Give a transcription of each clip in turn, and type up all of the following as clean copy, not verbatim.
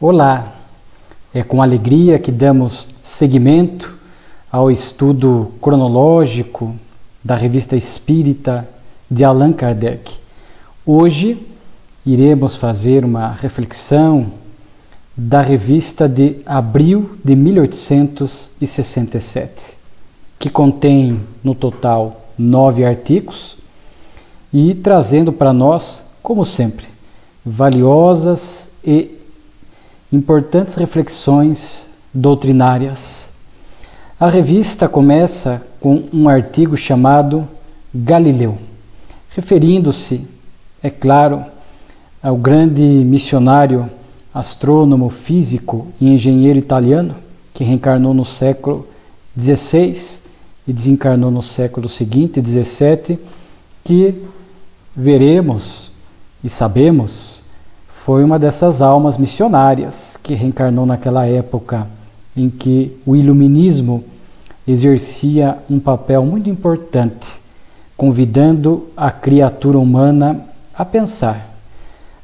Olá, é com alegria que damos seguimento ao estudo cronológico da Revista Espírita de Allan Kardec. Hoje iremos fazer uma reflexão da revista de abril de 1867, que contém no total 9 artigos e trazendo para nós, como sempre, valiosas e importantes reflexões doutrinárias. A revista começa com um artigo chamado Galileu, referindo-se, é claro, ao grande missionário, astrônomo, físico e engenheiro italiano que reencarnou no século XVI e desencarnou no século seguinte, XVII, que veremos e sabemos foi uma dessas almas missionárias que reencarnou naquela época em que o iluminismo exercia um papel muito importante, convidando a criatura humana a pensar,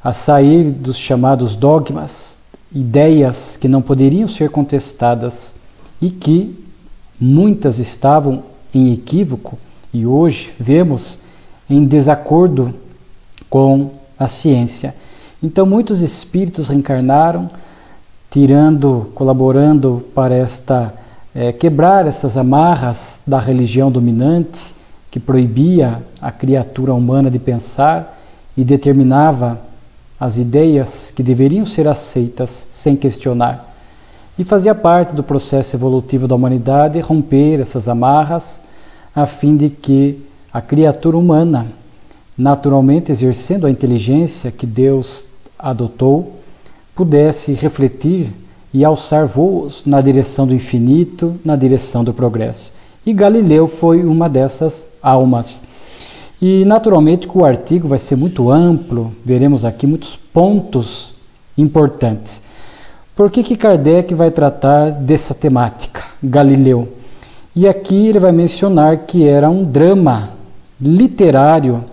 a sair dos chamados dogmas, ideias que não poderiam ser contestadas e que muitas estavam em equívoco e hoje vemos em desacordo com a ciência. Então muitos espíritos reencarnaram, colaborando para quebrar essas amarras da religião dominante que proibia a criatura humana de pensar e determinava as ideias que deveriam ser aceitas sem questionar. E fazia parte do processo evolutivo da humanidade romper essas amarras a fim de que a criatura humana, naturalmente exercendo a inteligência que Deus adotou, pudesse refletir e alçar voos na direção do infinito, na direção do progresso. E Galileu foi uma dessas almas. E naturalmente que o artigo vai ser muito amplo, veremos aqui muitos pontos importantes. Por que Kardec vai tratar dessa temática, Galileu? E aqui ele vai mencionar que era um drama literário,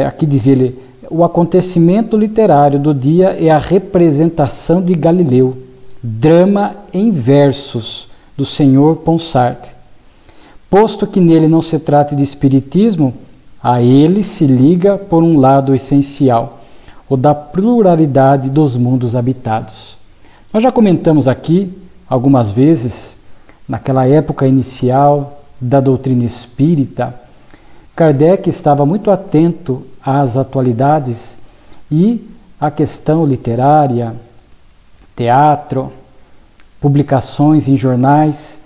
aqui diz ele, o acontecimento literário do dia é a representação de Galileu, drama em versos do Sr. Ponsard. Posto que nele não se trata de espiritismo, a ele se liga por um lado essencial, o da pluralidade dos mundos habitados. Nós já comentamos aqui algumas vezes, naquela época inicial da doutrina espírita, Kardec estava muito atento às atualidades e à questão literária, teatro, publicações em jornais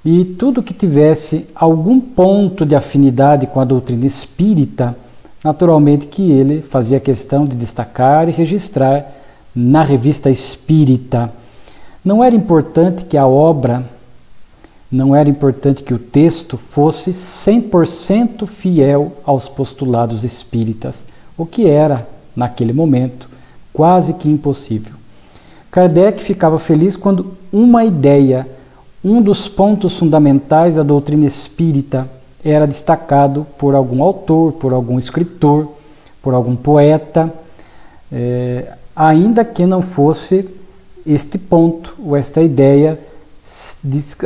e tudo que tivesse algum ponto de afinidade com a doutrina espírita, naturalmente que ele fazia questão de destacar e registrar na revista espírita. Não era importante que a obra, não era importante que o texto fosse 100% fiel aos postulados espíritas, o que era, naquele momento, quase que impossível. Kardec ficava feliz quando uma ideia, um dos pontos fundamentais da doutrina espírita era destacado por algum autor, por algum escritor, por algum poeta, ainda que não fosse este ponto ou esta ideia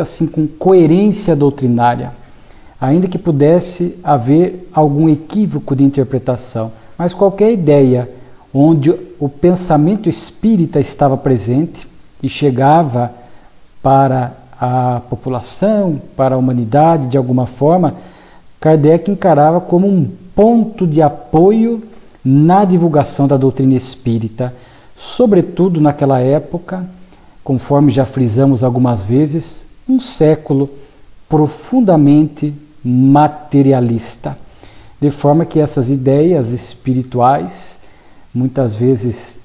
assim com coerência doutrinária, ainda que pudesse haver algum equívoco de interpretação, mas qualquer ideia onde o pensamento espírita estava presente e chegava para a população, para a humanidade de alguma forma, Kardec encarava como um ponto de apoio na divulgação da doutrina espírita, sobretudo naquela época, conforme já frisamos algumas vezes, um século profundamente materialista, de forma que essas ideias espirituais, muitas vezes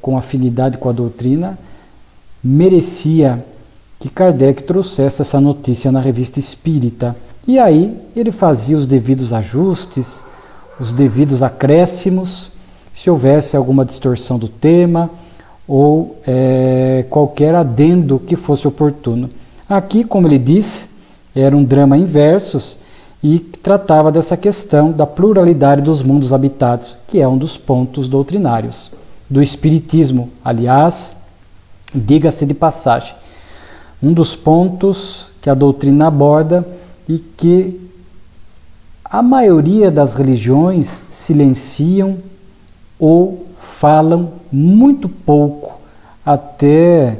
com afinidade com a doutrina, merecia que Kardec trouxesse essa notícia na revista espírita. E aí ele fazia os devidos ajustes, os devidos acréscimos, se houvesse alguma distorção do tema, ou qualquer adendo que fosse oportuno. Aqui, como ele diz, era um drama em versos e tratava dessa questão da pluralidade dos mundos habitados, que é um dos pontos doutrinários. do Espiritismo. Aliás, diga-se de passagem, um dos pontos que a doutrina aborda e que a maioria das religiões silenciam ou falam muito pouco, até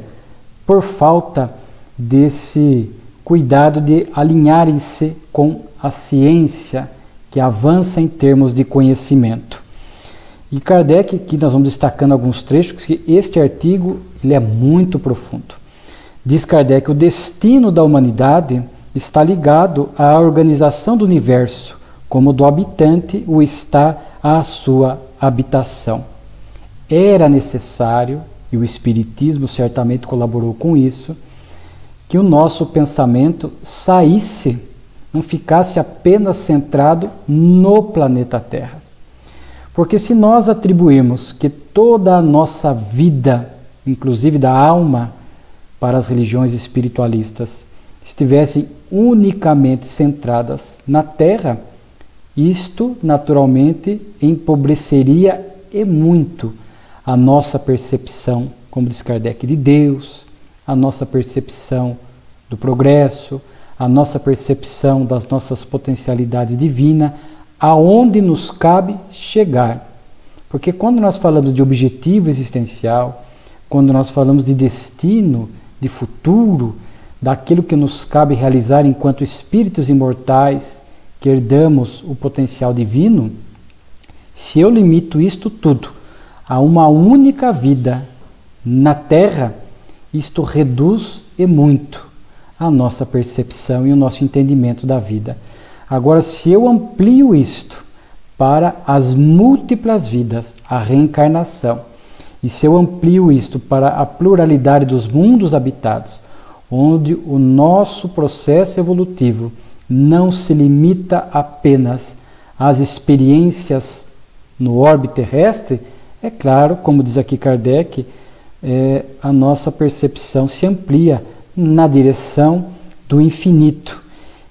por falta desse cuidado de alinharem-se com a ciência que avança em termos de conhecimento. E Kardec, aqui nós vamos destacando alguns trechos, que este artigo ele é muito profundo. Diz Kardec: o destino da humanidade está ligado à organização do universo, como do habitante o está à sua habitação. Era necessário, e o Espiritismo certamente colaborou com isso, que o nosso pensamento saísse, não ficasse apenas centrado no planeta Terra. Porque se nós atribuirmos que toda a nossa vida, inclusive da alma, para as religiões espiritualistas, estivessem unicamente centradas na Terra, isto naturalmente empobreceria e muito a nossa percepção, como diz Kardec, de Deus, a nossa percepção do progresso, a nossa percepção das nossas potencialidades divinas, aonde nos cabe chegar. Porque quando nós falamos de objetivo existencial, quando nós falamos de destino, de futuro, daquilo que nos cabe realizar enquanto espíritos imortais, que herdamos o potencial divino, se eu limito isto tudo a uma única vida na Terra, isto reduz e muito a nossa percepção e o nosso entendimento da vida. Agora, se eu amplio isto para as múltiplas vidas, a reencarnação, e se eu amplio isto para a pluralidade dos mundos habitados, onde o nosso processo evolutivo não se limita apenas às experiências no orbe terrestre, é claro, como diz aqui Kardec, a nossa percepção se amplia na direção do infinito.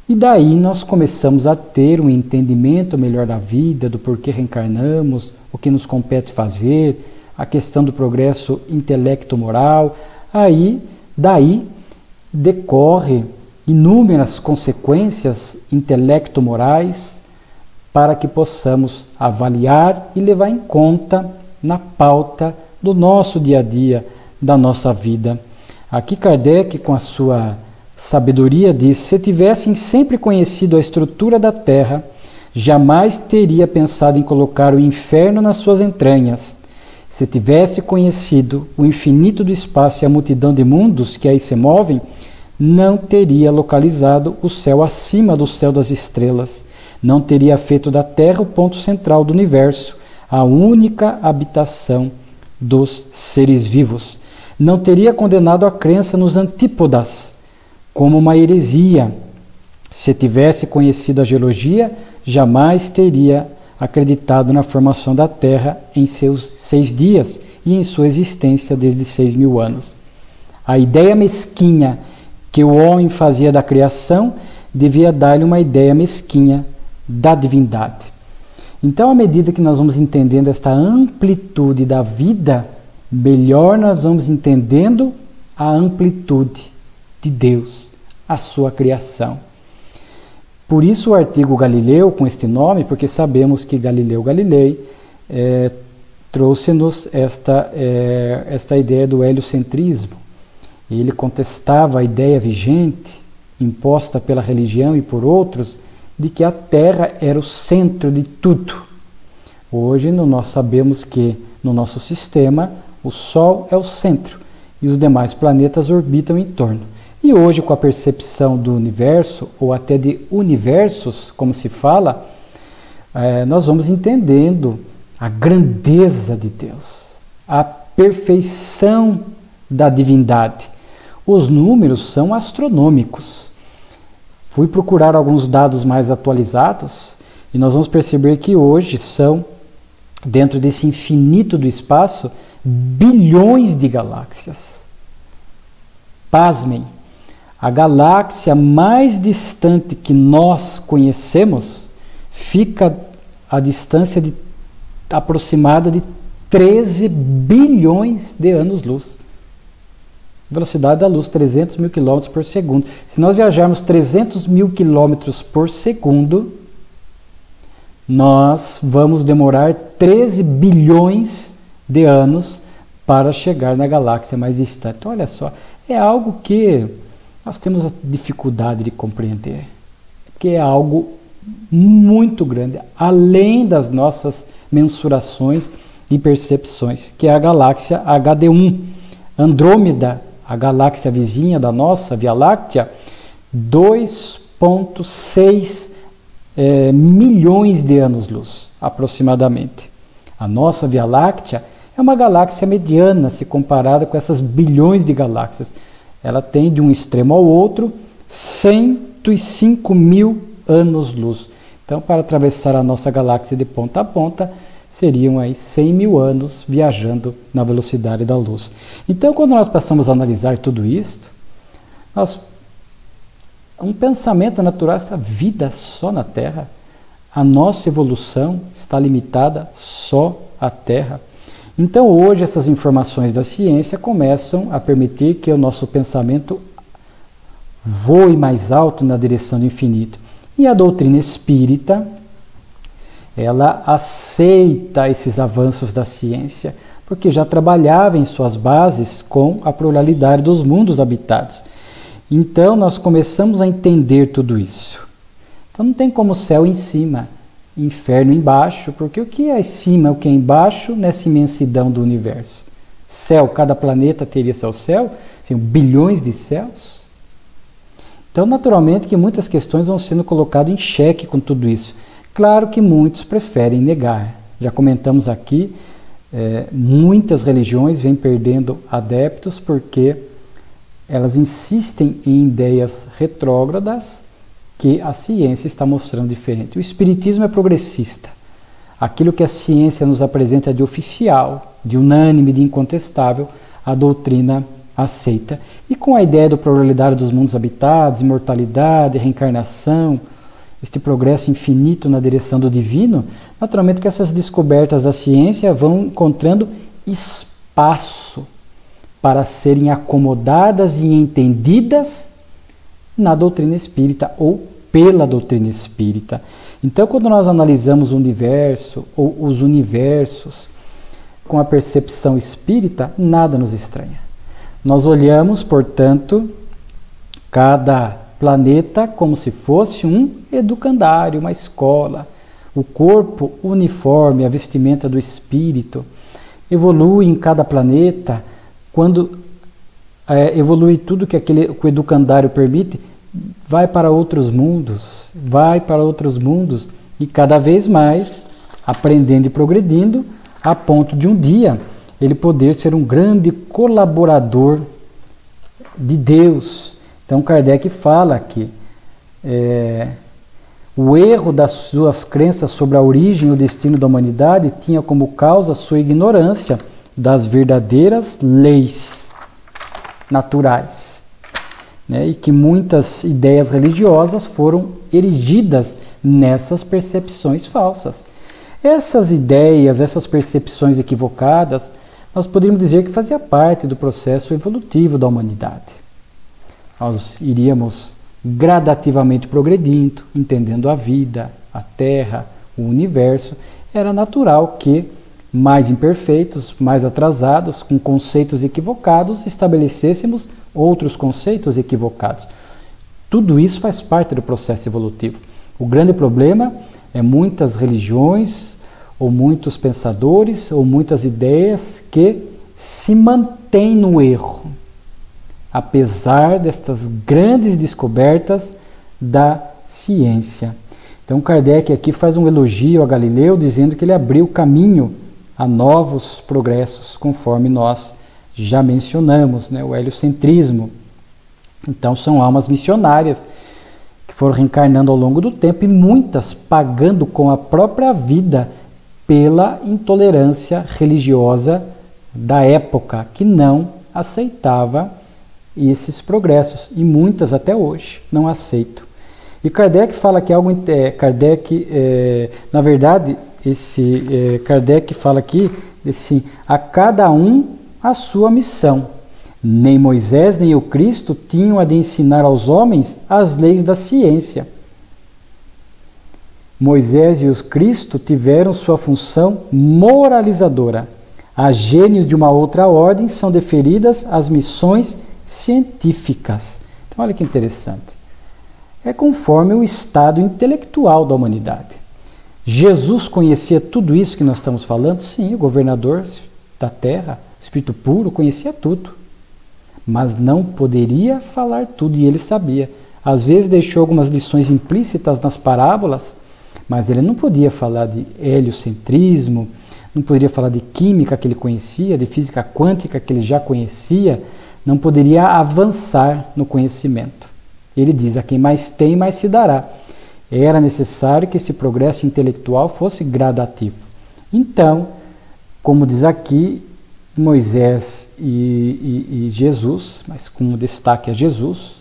E daí nós começamos a ter um entendimento melhor da vida, do porquê reencarnamos, o que nos compete fazer, a questão do progresso intelecto-moral. Daí decorre inúmeras consequências intelecto-morais para que possamos avaliar e levar em conta na pauta do nosso dia a dia, da nossa vida. Aqui Kardec, com a sua sabedoria, diz: se tivessem sempre conhecido a estrutura da Terra, jamais teria pensado em colocar o inferno nas suas entranhas. Se tivesse conhecido o infinito do espaço e a multidão de mundos que aí se movem, não teria localizado o céu acima do céu das estrelas. Não teria feito da Terra o ponto central do universo, a única habitação dos seres vivos. Não teria condenado a crença nos antípodas como uma heresia. Se tivesse conhecido a geologia, jamais teria acreditado na formação da Terra em seus 6 dias e em sua existência desde 6.000 anos. A ideia mesquinha que o homem fazia da criação devia dar-lhe uma ideia mesquinha da divindade. Então, à medida que nós vamos entendendo esta amplitude da vida, melhor nós vamos entendendo a amplitude de Deus, a sua criação. Por isso o artigo Galileu, com este nome, porque sabemos que Galileu Galilei trouxe-nos esta ideia do heliocentrismo. Ele contestava a ideia vigente, imposta pela religião e por outros, de que a Terra era o centro de tudo. Hoje nós sabemos que no nosso sistema o Sol é o centro e os demais planetas orbitam em torno. E hoje, com a percepção do universo, ou até de universos, como se fala, nós vamos entendendo a grandeza de Deus, a perfeição da divindade. Os números são astronômicos. Fui procurar alguns dados mais atualizados e nós vamos perceber que hoje são, dentro desse infinito do espaço, bilhões de galáxias. Pasmem, a galáxia mais distante que nós conhecemos fica a distância aproximada de 13 bilhões de anos-luz. Velocidade da luz, 300 mil quilômetros por segundo. Se nós viajarmos 300 mil quilômetros por segundo, nós vamos demorar 13 bilhões de anos para chegar na galáxia mais distante. Então, olha só, é algo que nós temos a dificuldade de compreender, porque é algo muito grande, além das nossas mensurações e percepções, que é a galáxia HD1. Andrômeda, a galáxia vizinha da nossa Via Láctea, 2,6 milhões de anos-luz, aproximadamente. A nossa Via Láctea é uma galáxia mediana, se comparada com essas bilhões de galáxias. Ela tem, de um extremo ao outro, 105 mil anos-luz. Então, para atravessar a nossa galáxia de ponta a ponta, seriam aí 100 mil anos viajando na velocidade da luz. Então, quando nós passamos a analisar tudo isso, um pensamento natural, essa vida só na Terra, a nossa evolução está limitada só à Terra. Então, hoje, essas informações da ciência começam a permitir que o nosso pensamento voe mais alto na direção do infinito. E a doutrina espírita, ela aceita esses avanços da ciência, porque já trabalhava em suas bases com a pluralidade dos mundos habitados. Então, nós começamos a entender tudo isso. Então, não tem como céu em cima, inferno embaixo, porque o que é acima, o que é embaixo, nessa imensidão do universo? Céu, cada planeta teria seu céu, assim, bilhões de céus. Então, naturalmente, que muitas questões vão sendo colocadas em xeque com tudo isso. Claro que muitos preferem negar. Já comentamos aqui, muitas religiões vêm perdendo adeptos porque elas insistem em ideias retrógradas que a ciência está mostrando diferente. O espiritismo é progressista. Aquilo que a ciência nos apresenta de oficial, de unânime, de incontestável, a doutrina aceita. E com a ideia da pluralidade dos mundos habitados, imortalidade, reencarnação, este progresso infinito na direção do divino, naturalmente que essas descobertas da ciência vão encontrando espaço para serem acomodadas e entendidas na doutrina espírita ou pela doutrina espírita. Então, quando nós analisamos o universo ou os universos com a percepção espírita, nada nos estranha. Nós olhamos, portanto, cada planeta como se fosse um educandário, uma escola. O corpo uniforme, a vestimenta do espírito, evolui em cada planeta. Quando evolui tudo que o educandário permite, vai para outros mundos, e cada vez mais aprendendo e progredindo, a ponto de um dia ele poder ser um grande colaborador de Deus. Então Kardec fala que o erro das suas crenças sobre a origem e o destino da humanidade tinha como causa sua ignorância das verdadeiras leis naturais, né? E que muitas ideias religiosas foram erigidas nessas percepções falsas. Essas ideias, essas percepções equivocadas, nós poderíamos dizer que fazia parte do processo evolutivo da humanidade. Nós iríamos gradativamente progredindo, entendendo a vida, a Terra, o universo. Era natural que mais imperfeitos, mais atrasados, com conceitos equivocados, estabelecêssemos outros conceitos equivocados. Tudo isso faz parte do processo evolutivo. O grande problema é muitas religiões, ou muitos pensadores, ou muitas ideias que se mantêm no erro, apesar destas grandes descobertas da ciência. Então Kardec aqui faz um elogio a Galileu, dizendo que ele abriu caminho a novos progressos, conforme nós já mencionamos, né? O heliocentrismo. Então são almas missionárias que foram reencarnando ao longo do tempo e muitas pagando com a própria vida pela intolerância religiosa da época, que não aceitava esses progressos, e muitas até hoje não aceitam. E Kardec fala que algo... na verdade, Kardec fala aqui assim, a cada um a sua missão. Nem Moisés nem o Cristo tinham a de ensinar aos homens as leis da ciência. Moisés e o Cristo tiveram sua função moralizadora. A gênios de uma outra ordem são deferidas as missões científicas. Então, olha que interessante. É conforme o estado intelectual da humanidade. Jesus conhecia tudo isso que nós estamos falando? Sim, o governador da terra, Espírito puro, conhecia tudo. Mas não poderia falar tudo, e ele sabia. Às vezes deixou algumas lições implícitas nas parábolas, mas ele não podia falar de heliocentrismo, não poderia falar de química que ele conhecia, de física quântica que ele já conhecia, não poderia avançar no conhecimento. Ele diz, a quem mais tem, mais se dará. Era necessário que esse progresso intelectual fosse gradativo. Então, como diz aqui, Moisés e Jesus, mas com destaque a Jesus,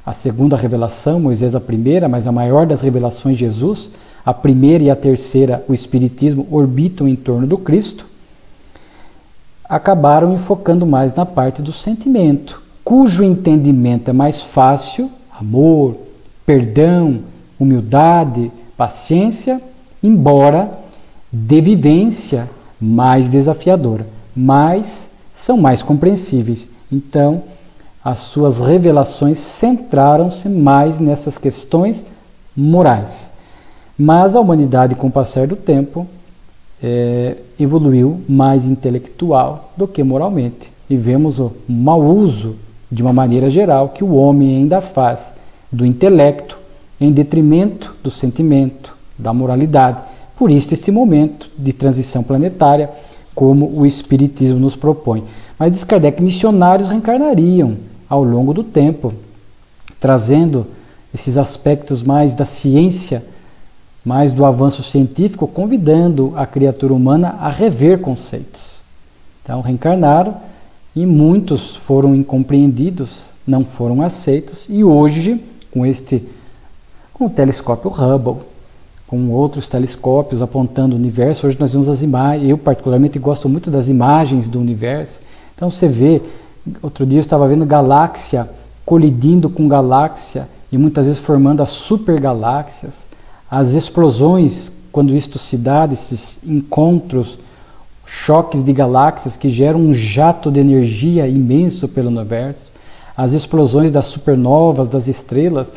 a segunda revelação, Moisés a primeira, mas a maior das revelações, Jesus, a primeira e a terceira, o Espiritismo, orbitam em torno do Cristo, acabaram enfocando mais na parte do sentimento, cujo entendimento é mais fácil, amor, perdão, humildade, paciência, embora de vivência mais desafiadora, mas são mais compreensíveis. Então, as suas revelações centraram-se mais nessas questões morais. Mas a humanidade, com o passar do tempo, evoluiu mais intelectual do que moralmente. E vemos o mau uso, de uma maneira geral, que o homem ainda faz do intelecto em detrimento do sentimento, da moralidade. Por isso, este momento de transição planetária, como o Espiritismo nos propõe. Mas diz Kardec, missionários reencarnariam ao longo do tempo, trazendo esses aspectos mais da ciência, mais do avanço científico, convidando a criatura humana a rever conceitos. Então, reencarnaram e muitos foram incompreendidos, não foram aceitos, e hoje, com o telescópio Hubble, com outros telescópios apontando o universo, hoje nós vemos as imagens, eu particularmente gosto muito das imagens do universo. Então você vê, outro dia eu estava vendo galáxia colidindo com galáxia e muitas vezes formando as supergaláxias, as explosões, quando isto se dá, esses encontros, choques de galáxias que geram um jato de energia imenso pelo universo, as explosões das supernovas, das estrelas,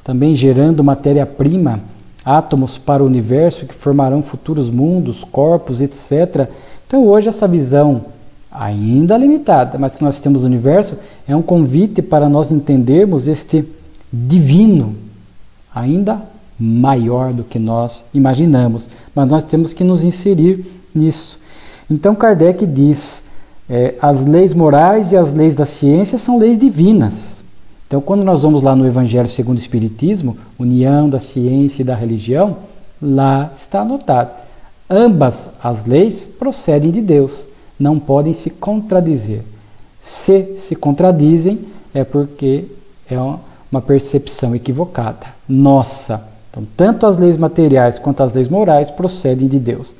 também gerando matéria-prima, átomos para o universo que formarão futuros mundos, corpos, etc. Então hoje essa visão, ainda limitada, mas que nós temos do universo, é um convite para nós entendermos este divino, ainda maior do que nós imaginamos, mas nós temos que nos inserir nisso. Então Kardec diz, as leis morais e as leis da ciência são leis divinas. Então, quando nós vamos lá no Evangelho segundo o Espiritismo, união da ciência e da religião, lá está anotado. Ambas as leis procedem de Deus, não podem se contradizer. Se contradizem, é porque é uma percepção equivocada, nossa. Então, tanto as leis materiais quanto as leis morais procedem de Deus.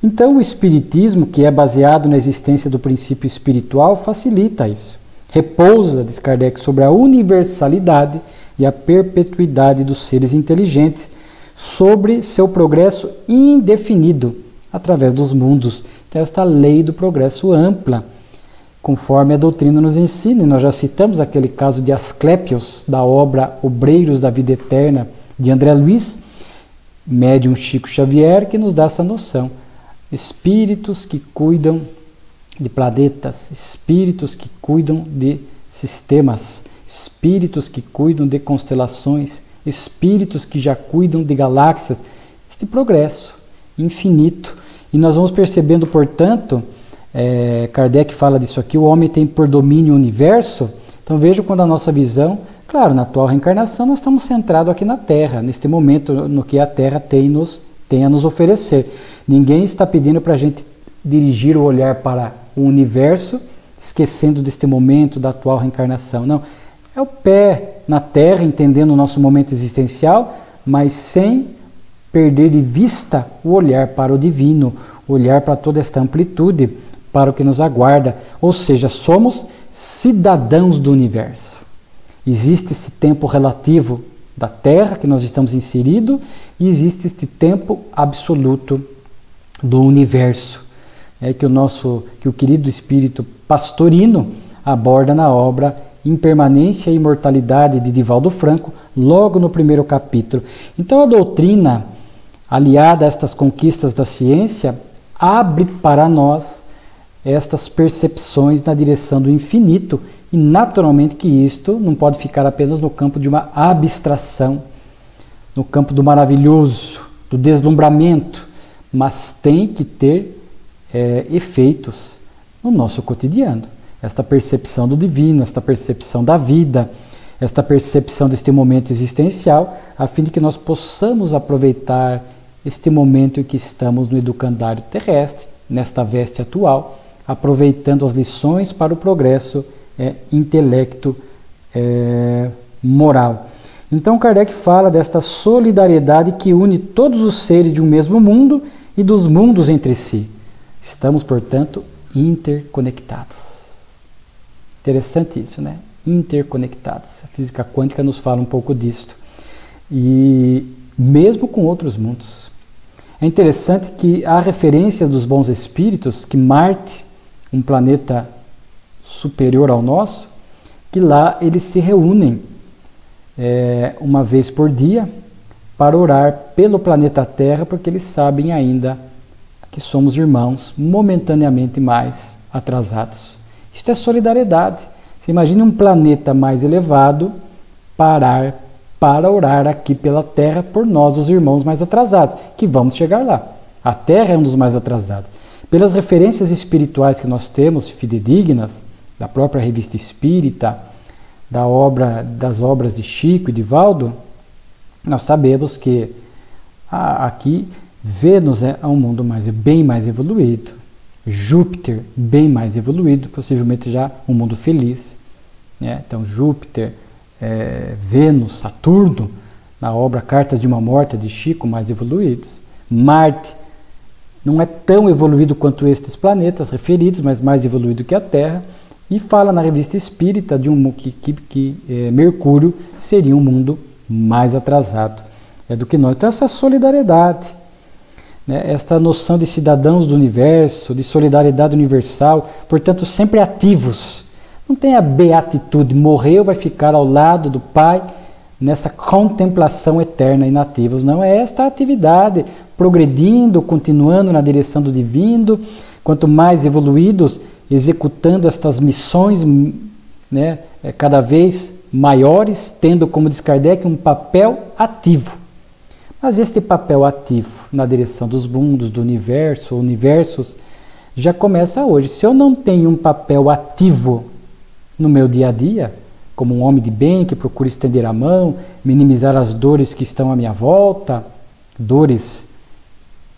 Então, o Espiritismo, que é baseado na existência do princípio espiritual, facilita isso. Repousa, diz Kardec, sobre a universalidade e a perpetuidade dos seres inteligentes, sobre seu progresso indefinido através dos mundos. Então, esta lei do progresso ampla, conforme a doutrina nos ensina. E nós já citamos aquele caso de Asclépios, da obra Obreiros da Vida Eterna, de André Luiz, médium Chico Xavier, que nos dá essa noção. Espíritos que cuidam de planetas, espíritos que cuidam de sistemas, espíritos que cuidam de constelações, espíritos que já cuidam de galáxias. Este progresso infinito. E nós vamos percebendo, portanto, Kardec fala disso aqui, o homem tem por domínio o universo. Então vejam quando a nossa visão, claro, na atual reencarnação nós estamos centrados aqui na Terra, neste momento no que a Terra tem a nos oferecer. Ninguém está pedindo para a gente dirigir o olhar para o universo, esquecendo deste momento da atual reencarnação. Não, é o pé na Terra, entendendo o nosso momento existencial, mas sem perder de vista o olhar para o divino, olhar para toda esta amplitude, para o que nos aguarda, ou seja, somos cidadãos do universo. Existe esse tempo relativo da Terra que nós estamos inseridos e existe este tempo absoluto do universo, que o querido Espírito Pastorino aborda na obra Impermanência e Imortalidade de Divaldo Franco, logo no primeiro capítulo. Então a doutrina, aliada a estas conquistas da ciência, abre para nós estas percepções na direção do infinito, e naturalmente que isto não pode ficar apenas no campo de uma abstração, no campo do maravilhoso, do deslumbramento, mas tem que ter efeitos no nosso cotidiano. Esta percepção do divino, esta percepção da vida, esta percepção deste momento existencial, a fim de que nós possamos aproveitar este momento em que estamos no educandário terrestre, nesta veste atual, aproveitando as lições para o progresso intelecto moral. Então Kardec fala desta solidariedade que une todos os seres de um mesmo mundo e dos mundos entre si. Estamos, portanto, interconectados. Interessante isso, né? Interconectados. A física quântica nos fala um pouco disto. E mesmo com outros mundos. É interessante que há referências dos bons espíritos que Marte, um planeta superior ao nosso, que lá eles se reúnem uma vez por dia para orar pelo planeta Terra, porque eles sabem ainda que somos irmãos momentaneamente mais atrasados. Isto é solidariedade. Você imagina um planeta mais elevado parar para orar aqui pela Terra por nós, os irmãos mais atrasados, que vamos chegar lá. A Terra é um dos mais atrasados. Pelas referências espirituais que nós temos, fidedignas, da própria Revista Espírita, das obras de Chico e Divaldo, nós sabemos que aqui Vênus é um mundo bem mais evoluído, Júpiter bem mais evoluído, possivelmente já um mundo feliz. Então Júpiter, Vênus, Saturno, na obra Cartas de uma Morta de Chico, mais evoluídos. Marte não é tão evoluído quanto estes planetas referidos, mas mais evoluído que a Terra. E fala na Revista Espírita de que Mercúrio seria um mundo mais atrasado do que nós. Então essa solidariedade, esta noção de cidadãos do universo, de solidariedade universal, portanto sempre ativos. Não tem a beatitude, morreu, vai ficar ao lado do Pai nessa contemplação eterna, inativos. Não, é esta atividade, progredindo, continuando na direção do divino, quanto mais evoluídos, executando estas missões cada vez maiores, tendo, como diz Kardec, um papel ativo. Mas este papel ativo na direção dos mundos, do universo, universos, já começa hoje. Se eu não tenho um papel ativo no meu dia a dia, como um homem de bem que procura estender a mão, minimizar as dores que estão à minha volta, dores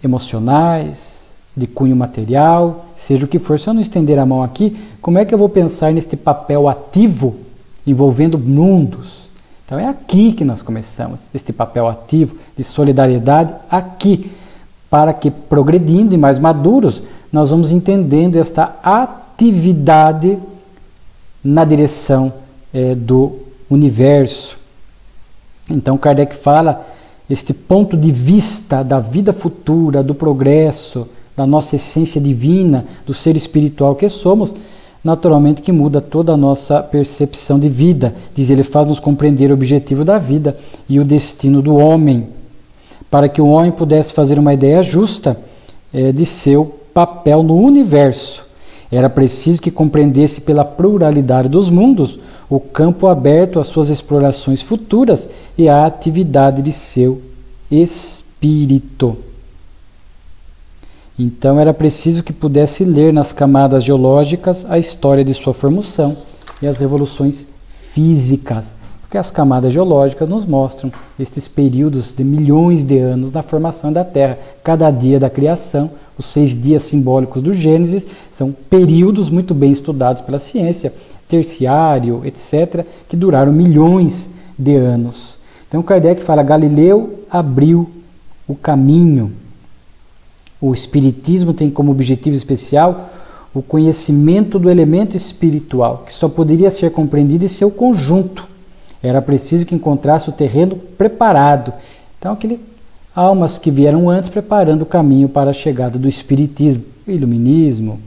emocionais, de cunho material, seja o que for, se eu não estender a mão aqui, como é que eu vou pensar neste papel ativo envolvendo mundos? Então é aqui que nós começamos, este papel ativo de solidariedade aqui, para que progredindo e mais maduros, nós vamos entendendo esta atividade na direção do universo. Então Kardec fala este ponto de vista da vida futura, do progresso, da nossa essência divina, do ser espiritual que somos, naturalmente que muda toda a nossa percepção de vida. Diz ele, faz-nos compreender o objetivo da vida e o destino do homem, para que o homem pudesse fazer uma ideia justa de seu papel no universo. Era preciso que compreendesse pela pluralidade dos mundos o campo aberto às suas explorações futuras e à atividade de seu espírito. Então era preciso que pudesse ler nas camadas geológicas a história de sua formação e as revoluções físicas, porque as camadas geológicas nos mostram estes períodos de milhões de anos na formação da Terra. Cada dia da criação, os 6 dias simbólicos do Gênesis, são períodos muito bem estudados pela ciência, terciário, etc., que duraram milhões de anos. Então Kardec fala, Galileu abriu o caminho. O Espiritismo tem como objetivo especial o conhecimento do elemento espiritual, que só poderia ser compreendido em seu conjunto. Era preciso que encontrasse o terreno preparado. Então, aquelas almas que vieram antes preparando o caminho para a chegada do Espiritismo, o Iluminismo,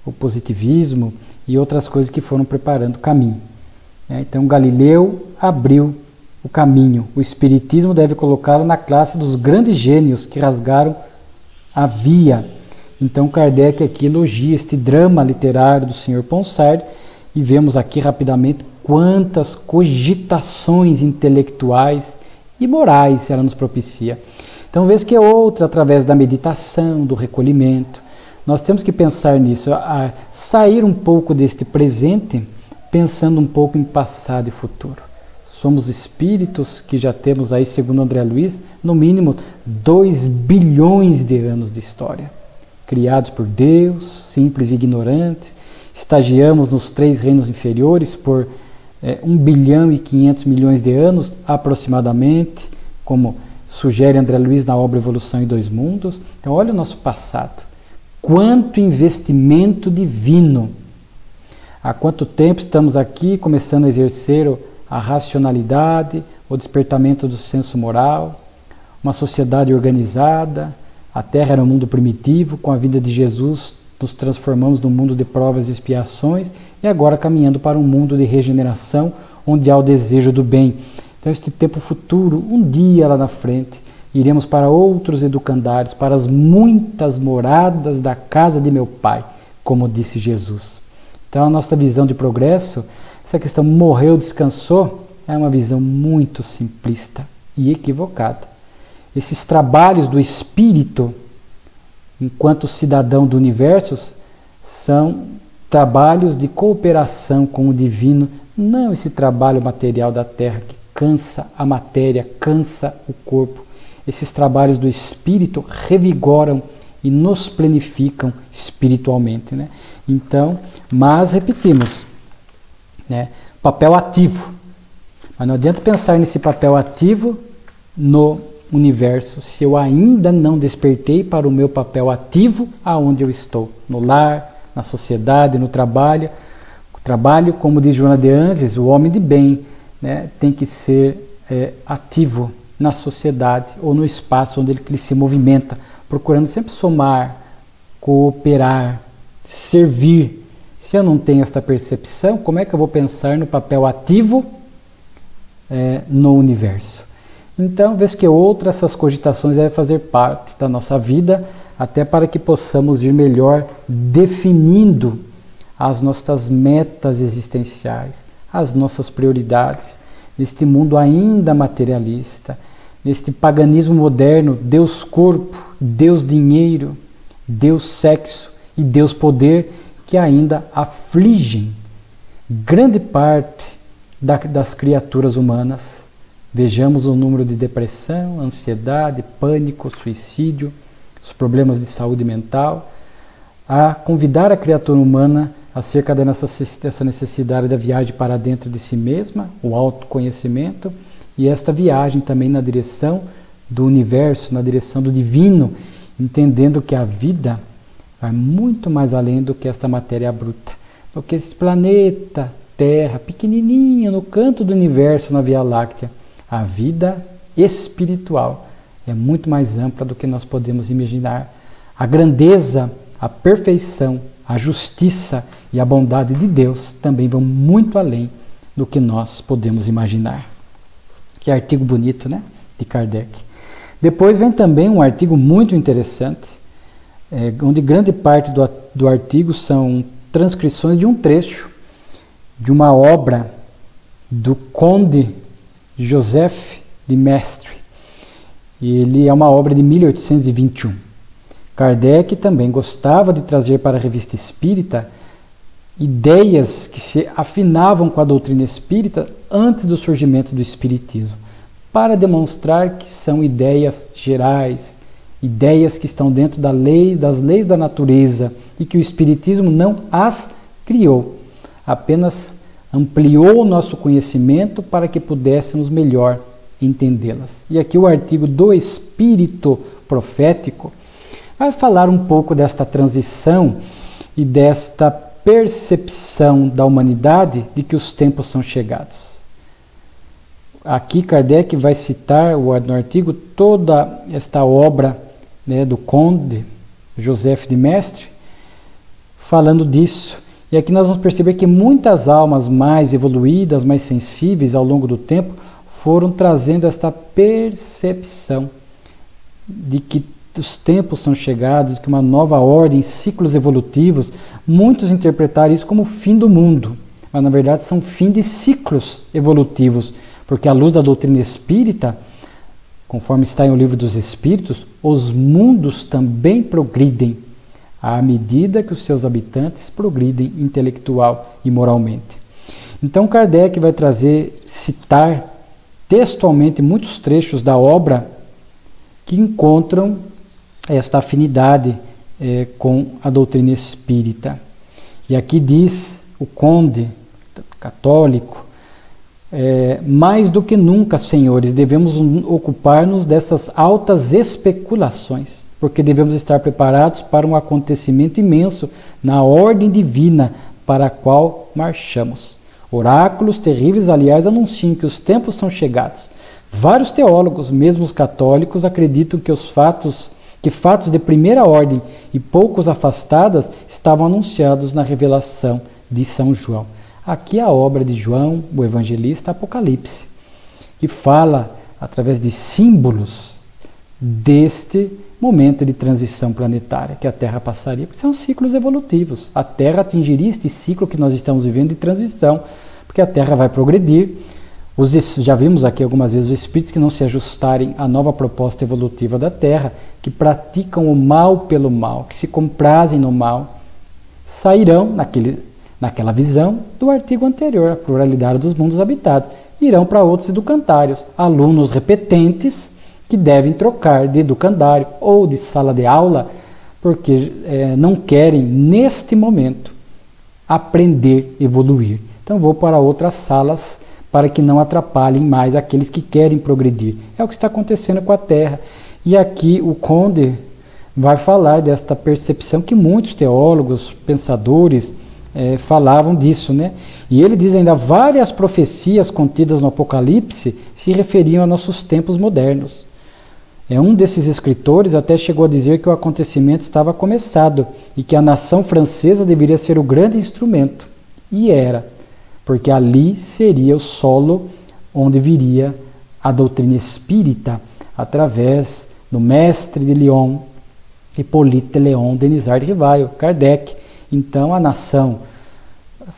o Positivismo e outras coisas que foram preparando o caminho. Então, Galileu abriu o caminho. O Espiritismo deve colocá-lo na classe dos grandes gênios que rasgaram a via. Então, Kardec aqui elogia este drama literário do Sr. Ponsard e vemos aqui rapidamente quantas cogitações intelectuais e morais ela nos propicia. Então, vez que é outra, através da meditação, do recolhimento, nós temos que pensar nisso, a sair um pouco deste presente, pensando um pouco em passado e futuro. Somos espíritos que já temos aí, segundo André Luiz, no mínimo 2 bilhões de anos de história. Criados por Deus, simples e ignorantes, estagiamos nos 3 reinos inferiores por 1 bilhão e 500 milhões de anos, aproximadamente, como sugere André Luiz na obra Evolução em 2 Mundos. Então, olha o nosso passado. Quanto investimento divino! Há quanto tempo estamos aqui começando a exercer a racionalidade, o despertamento do senso moral, uma sociedade organizada. A Terra era um mundo primitivo, com a vida de Jesus nos transformamos num mundo de provas e expiações e agora caminhando para um mundo de regeneração, onde há o desejo do bem. Então, este tempo futuro, um dia lá na frente, iremos para outros educandários, para as muitas moradas da casa de meu Pai, como disse Jesus. Então, a nossa visão de progresso, essa questão morreu, descansou, é uma visão muito simplista e equivocada. Esses trabalhos do espírito, enquanto cidadão do universo, são trabalhos de cooperação com o divino, não esse trabalho material da Terra que cansa a matéria, cansa o corpo. Esses trabalhos do espírito revigoram e nos planificam espiritualmente, né? Então, mas repetimos, né? Papel ativo. Mas não adianta pensar nesse papel ativo no universo se eu ainda não despertei para o meu papel ativo aonde eu estou, no lar, na sociedade, no trabalho. O trabalho, como diz Joana de Ângeles, o homem de bem, né, tem que ser ativo na sociedade ou no espaço onde ele se movimenta, procurando sempre somar, cooperar, servir. Se eu não tenho esta percepção, como é que eu vou pensar no papel ativo no universo? Então, vez que outra, essas cogitações devem fazer parte da nossa vida, até para que possamos ir melhor definindo as nossas metas existenciais, as nossas prioridades, neste mundo ainda materialista, neste paganismo moderno, Deus corpo, Deus dinheiro, Deus sexo e Deus poder, que ainda afligem grande parte das criaturas humanas. Vejamos o número de depressão, ansiedade, pânico, suicídio, os problemas de saúde mental, a convidar a criatura humana acerca dessa necessidade da viagem para dentro de si mesma, o autoconhecimento, e esta viagem também na direção do universo, na direção do divino, entendendo que a vida vai muito mais além do que esta matéria bruta, do que esse planeta Terra, pequenininho, no canto do universo, na Via Láctea. A vida espiritual é muito mais ampla do que nós podemos imaginar. A grandeza, a perfeição, a justiça e a bondade de Deus também vão muito além do que nós podemos imaginar. Que artigo bonito, né? De Kardec. Depois vem também um artigo muito interessante, onde grande parte do artigo são transcrições de um trecho de uma obra do Conde Joseph de Maistre. E ele é uma obra de 1821. Kardec também gostava de trazer para a Revista Espírita ideias que se afinavam com a doutrina espírita antes do surgimento do Espiritismo, para demonstrar que são ideias gerais, ideias que estão dentro das leis da natureza e que o Espiritismo não as criou, apenas ampliou o nosso conhecimento para que pudéssemos melhor entendê-las. E aqui o artigo do Espírito Profético vai falar um pouco desta transição e desta percepção da humanidade de que os tempos são chegados. Aqui Kardec vai citar no artigo toda esta obra, né, do Conde Joseph de Maistre, falando disso. E aqui nós vamos perceber que muitas almas mais evoluídas, mais sensíveis ao longo do tempo, foram trazendo esta percepção de que os tempos são chegados, que uma nova ordem, ciclos evolutivos. Muitos interpretaram isso como o fim do mundo, mas na verdade são fim de ciclos evolutivos, porque à luz da doutrina espírita, conforme está em O Livro dos Espíritos, os mundos também progridem à medida que os seus habitantes progridem intelectual e moralmente. Então Kardec vai citar textualmente muitos trechos da obra que encontram esta afinidade com a doutrina espírita. E aqui diz o Conde católico: mais do que nunca, senhores, devemos ocupar-nos dessas altas especulações, porque devemos estar preparados para um acontecimento imenso na ordem divina para a qual marchamos. Oráculos terríveis, aliás, anunciam que os tempos são chegados. Vários teólogos, mesmo os católicos, acreditam que fatos de primeira ordem e poucos afastadas estavam anunciados na revelação de São João. Aqui a obra de João, o evangelista, Apocalipse, que fala, através de símbolos, deste momento de transição planetária, que a Terra passaria, porque são ciclos evolutivos. A Terra atingiria este ciclo que nós estamos vivendo de transição, porque a Terra vai progredir. Já vimos aqui algumas vezes os espíritos que não se ajustarem à nova proposta evolutiva da Terra, que praticam o mal pelo mal, que se comprazem no mal, sairão naquela visão do artigo anterior, a pluralidade dos mundos habitados, irão para outros educandários, alunos repetentes que devem trocar de educandário ou de sala de aula, porque não querem, neste momento, aprender, evoluir. Então vou para outras salas para que não atrapalhem mais aqueles que querem progredir. É o que está acontecendo com a Terra. E aqui o Conde vai falar desta percepção que muitos teólogos, pensadores, falavam disso, né? E ele diz ainda: várias profecias contidas no Apocalipse se referiam a nossos tempos modernos. Um desses escritores até chegou a dizer que o acontecimento estava começado e que a nação francesa deveria ser o grande instrumento. E era, porque ali seria o solo onde viria a doutrina espírita, através do mestre de Lyon, Hippolyte Léon Denisard Rivail, Kardec. Então a nação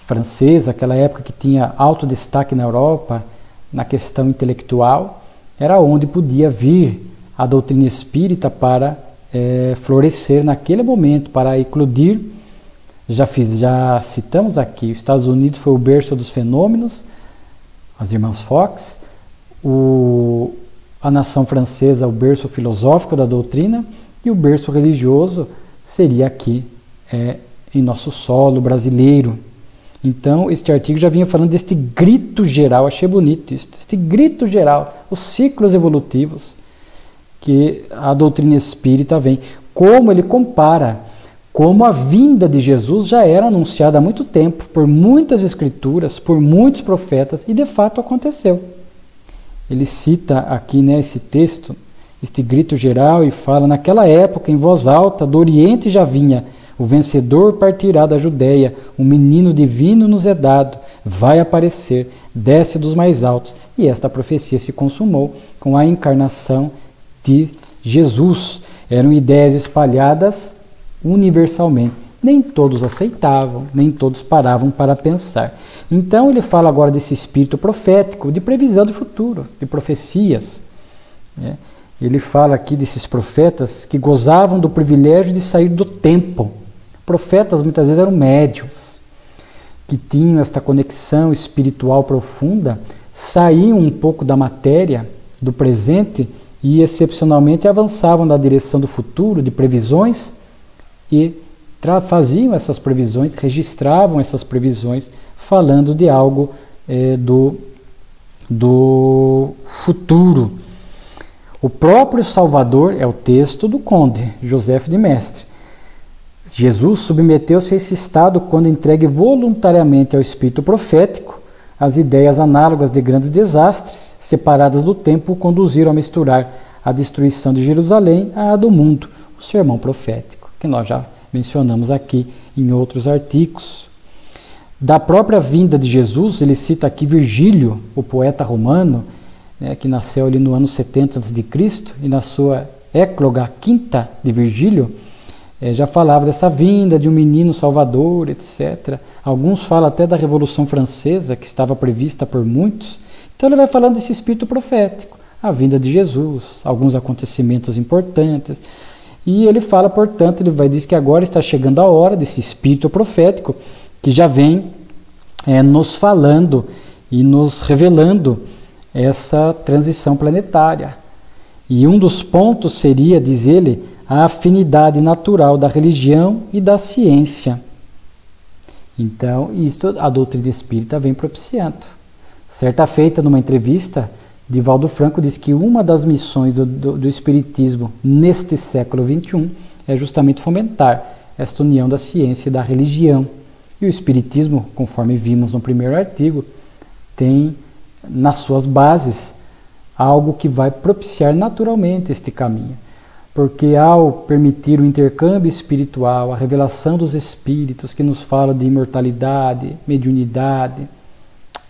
francesa, aquela época que tinha alto destaque na Europa, na questão intelectual, era onde podia vir a doutrina espírita para florescer naquele momento, para eclodir. Já citamos aqui, os Estados Unidos foi o berço dos fenômenos, as irmãs Fox, a nação francesa, o berço filosófico da doutrina, e o berço religioso seria aqui, em nosso solo brasileiro. Então, este artigo já vinha falando deste grito geral, achei bonito isso, este grito geral, os ciclos evolutivos que a doutrina espírita vem. Como ele compara, como a vinda de Jesus já era anunciada há muito tempo, por muitas escrituras, por muitos profetas, e de fato aconteceu. Ele cita aqui, né, esse texto, este grito geral, e fala: naquela época, em voz alta, do Oriente já vinha, o vencedor partirá da Judéia, um menino divino nos é dado, vai aparecer, desce dos mais altos. E esta profecia se consumou com a encarnação de Jesus. Eram ideias espalhadas universalmente. Nem todos aceitavam, nem todos paravam para pensar. Então ele fala agora desse espírito profético, de previsão do futuro, de profecias. Ele fala aqui desses profetas que gozavam do privilégio de sair do tempo. Profetas muitas vezes eram médiuns, que tinham esta conexão espiritual profunda, saíam um pouco da matéria, do presente, e excepcionalmente avançavam na direção do futuro, de previsões, e faziam essas previsões, registravam essas previsões, falando de algo do futuro. O próprio Salvador é o texto do conde Joseph de Maistre. Jesus submeteu-se a esse estado quando entregue voluntariamente ao espírito profético, as ideias análogas de grandes desastres, separadas do tempo, o conduziram a misturar a destruição de Jerusalém à do mundo, o sermão profético, que nós já mencionamos aqui em outros artigos. Da própria vinda de Jesus, ele cita aqui Virgílio, o poeta romano, que nasceu ali no ano 70 a.C., e na sua Écloga Quinta de Virgílio, já falava dessa vinda de um menino salvador, etc. Alguns falam até da Revolução Francesa, que estava prevista por muitos. Então ele vai falando desse espírito profético, a vinda de Jesus, alguns acontecimentos importantes. E ele fala, portanto, diz que agora está chegando a hora desse espírito profético, que já vem nos falando e nos revelando essa transição planetária. E um dos pontos seria, diz ele, a afinidade natural da religião e da ciência. Então, isto a doutrina espírita vem propiciando. Certa feita, numa entrevista, Divaldo Franco diz que uma das missões do espiritismo neste século XXI é justamente fomentar esta união da ciência e da religião. E o espiritismo, conforme vimos no primeiro artigo, tem nas suas bases algo que vai propiciar naturalmente este caminho. Porque ao permitir o intercâmbio espiritual, a revelação dos espíritos que nos falam de imortalidade, mediunidade,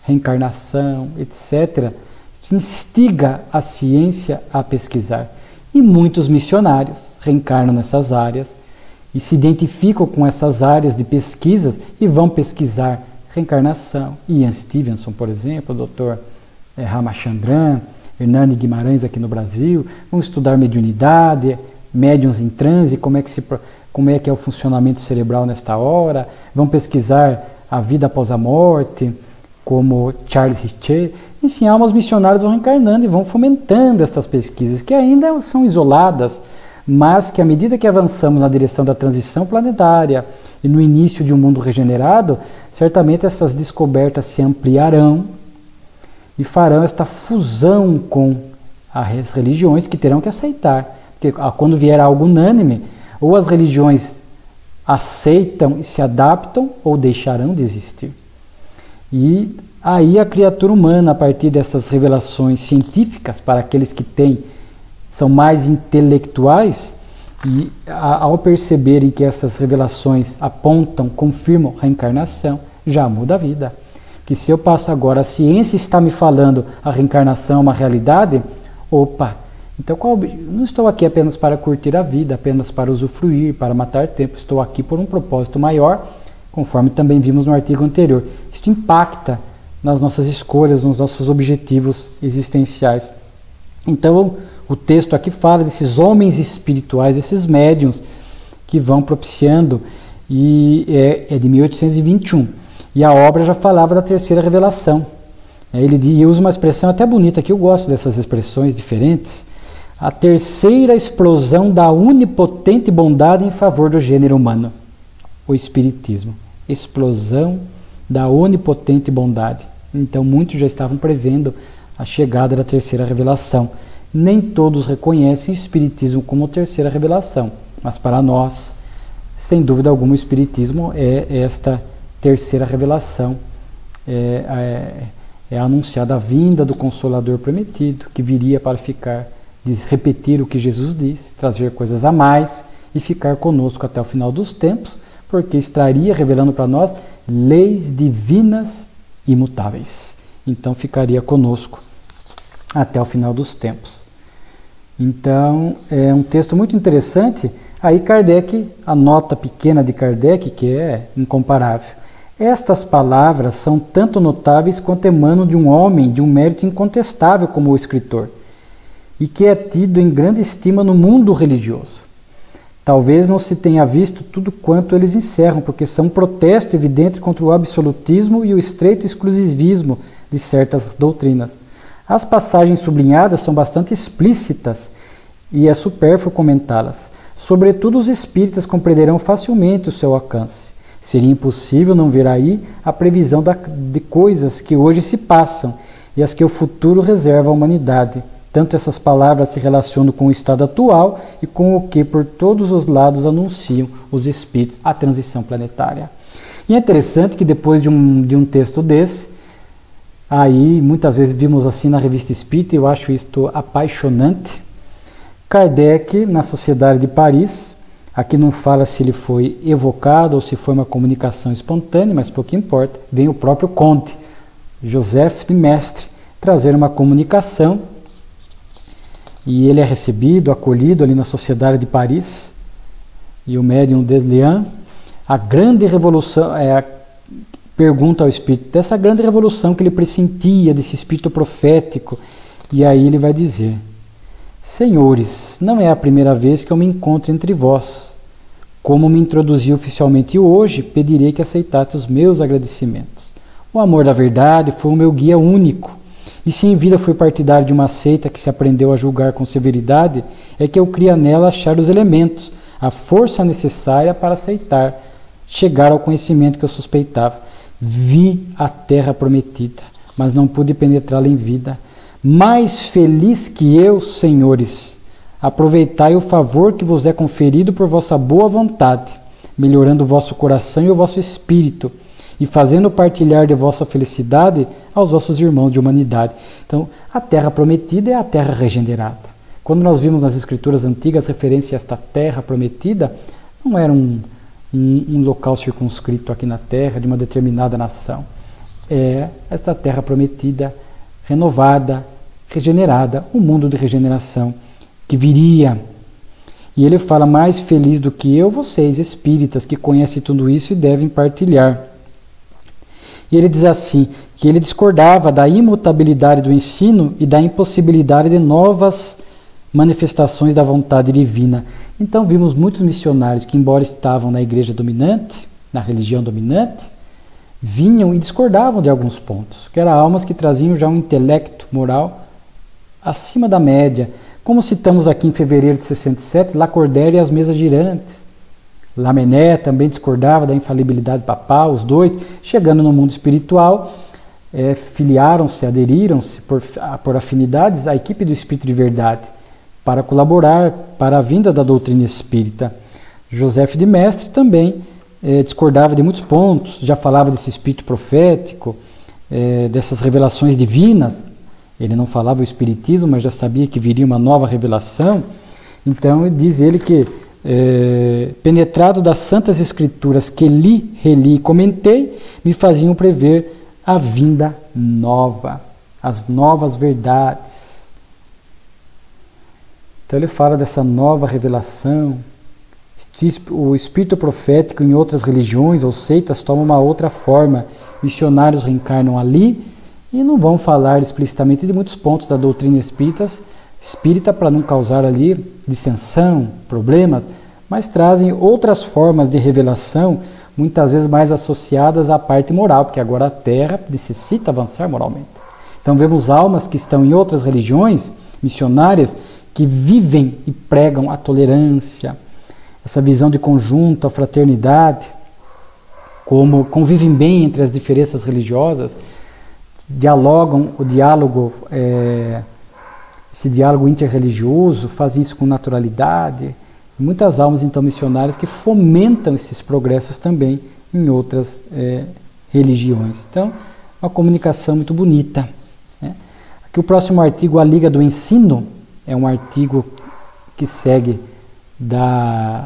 reencarnação, etc., instiga a ciência a pesquisar. E muitos missionários reencarnam nessas áreas e se identificam com essas áreas de pesquisas e vão pesquisar reencarnação. Ian Stevenson, por exemplo, o Dr. Ramachandran, Hernani Guimarães aqui no Brasil, vão estudar mediunidade, médiuns em transe, como é que é o funcionamento cerebral nesta hora, vão pesquisar a vida após a morte, como Charles Richer. Enfim, almas missionárias vão reencarnando e vão fomentando estas pesquisas, que ainda são isoladas, mas que à medida que avançamos na direção da transição planetária e no início de um mundo regenerado, certamente essas descobertas se ampliarão e farão esta fusão com as religiões, que terão que aceitar. Porque quando vier algo unânime, ou as religiões aceitam e se adaptam, ou deixarão de existir. E aí a criatura humana, a partir dessas revelações científicas, para aqueles que são mais intelectuais, e ao perceberem que essas revelações apontam, confirmam a reencarnação, já muda a vida. Que se eu passo agora, a ciência está me falando a reencarnação é uma realidade, opa, então não estou aqui apenas para curtir a vida, apenas para usufruir, para matar tempo, estou aqui por um propósito maior, conforme também vimos no artigo anterior. Isto impacta nas nossas escolhas, nos nossos objetivos existenciais. Então, o texto aqui fala desses homens espirituais, esses médiuns que vão propiciando, e é de 1821. E a obra já falava da terceira revelação. Ele usa uma expressão até bonita, que eu gosto dessas expressões diferentes. A terceira explosão da onipotente bondade em favor do gênero humano. O Espiritismo. Explosão da onipotente bondade. Então muitos já estavam prevendo a chegada da terceira revelação. Nem todos reconhecem o Espiritismo como terceira revelação, mas para nós, sem dúvida alguma, o Espiritismo é esta terceira revelação, é anunciada a vinda do Consolador prometido, que viria para ficar, repetir o que Jesus disse, trazer coisas a mais e ficar conosco até o final dos tempos, porque estaria revelando para nós leis divinas imutáveis. Então ficaria conosco até o final dos tempos. Então é um texto muito interessante. Aí Kardec, a nota pequena de Kardec, que é incomparável. Estas palavras são tanto notáveis quanto emanam de um homem de um mérito incontestável como o escritor, e que é tido em grande estima no mundo religioso. Talvez não se tenha visto tudo quanto eles encerram, porque são um protesto evidente contra o absolutismo e o estreito exclusivismo de certas doutrinas. As passagens sublinhadas são bastante explícitas e é supérfluo comentá-las. Sobretudo os espíritas compreenderão facilmente o seu alcance. Seria impossível não ver aí a previsão de coisas que hoje se passam e as que o futuro reserva à humanidade, Tanto essas palavras se relacionam com o estado atual e com o que por todos os lados anunciam os espíritos, a transição planetária. E é interessante que depois de um texto desse, aí muitas vezes vimos assim na Revista Espírita, e eu acho isto apaixonante, Kardec, na Sociedade de Paris, aqui não fala se ele foi evocado ou se foi uma comunicação espontânea, mas pouco importa, vem o próprio Conde, Joseph de Maistre, trazer uma comunicação, e ele é recebido, acolhido ali na Sociedade de Paris, e o médium Delian, a grande revolução, pergunta ao espírito dessa grande revolução que ele pressentia, desse espírito profético, e aí ele vai dizer: senhores, não é a primeira vez que eu me encontro entre vós. Como me introduzi oficialmente hoje, pedirei que aceitate os meus agradecimentos. O amor da verdade foi o meu guia único. E se em vida fui partidário de uma seita que se aprendeu a julgar com severidade, é que eu cria nela achar os elementos, a força necessária para aceitar, chegar ao conhecimento que eu suspeitava. Vi a terra prometida, mas não pude penetrá-la em vida. Mais feliz que eu, senhores, aproveitai o favor que vos é conferido por vossa boa vontade, melhorando o vosso coração e o vosso espírito, e fazendo partilhar de vossa felicidade aos vossos irmãos de humanidade. Então, a terra prometida é a terra regenerada. Quando nós vimos nas escrituras antigas referência a esta terra prometida, não era um local circunscrito aqui na terra de uma determinada nação. É esta terra prometida, renovada, regenerada, um mundo de regeneração que viria. E ele fala: mais feliz do que eu, vocês espíritas que conhecem tudo isso e devem partilhar. E ele diz assim, que ele discordava da imutabilidade do ensino e da impossibilidade de novas manifestações da vontade divina. Então vimos muitos missionários que, embora estavam na igreja dominante, na religião dominante, vinham e discordavam de alguns pontos, que eram almas que traziam já um intelecto moral acima da média. Como citamos aqui em fevereiro de 67, Lacordaire e as mesas girantes. Lamennais também discordava da infalibilidade papal, os dois, chegando no mundo espiritual, filiaram-se, aderiram-se por afinidades à equipe do Espírito de Verdade, para colaborar para a vinda da doutrina espírita. Joseph de Maistre também discordava de muitos pontos, já falava desse espírito profético, dessas revelações divinas. Ele não falava o espiritismo, mas já sabia que viria uma nova revelação. Então diz ele que penetrado das santas escrituras que li, reli e comentei, me faziam prever a vinda nova, as novas verdades. Então ele fala dessa nova revelação. O espírito profético em outras religiões ou seitas toma uma outra forma. Missionários reencarnam ali e não vão falar explicitamente de muitos pontos da doutrina espírita para não causar ali dissensão, problemas, mas trazem outras formas de revelação, muitas vezes mais associadas à parte moral, porque agora a Terra necessita avançar moralmente. Então vemos almas que estão em outras religiões missionárias que vivem e pregam a tolerância, essa visão de conjunto, a fraternidade, como convivem bem entre as diferenças religiosas, dialogam, esse diálogo interreligioso, fazem isso com naturalidade. Muitas almas, então, missionárias que fomentam esses progressos também em outras religiões. Então, uma comunicação muito bonita. Aqui o próximo artigo, A Liga do Ensino, é um artigo que segue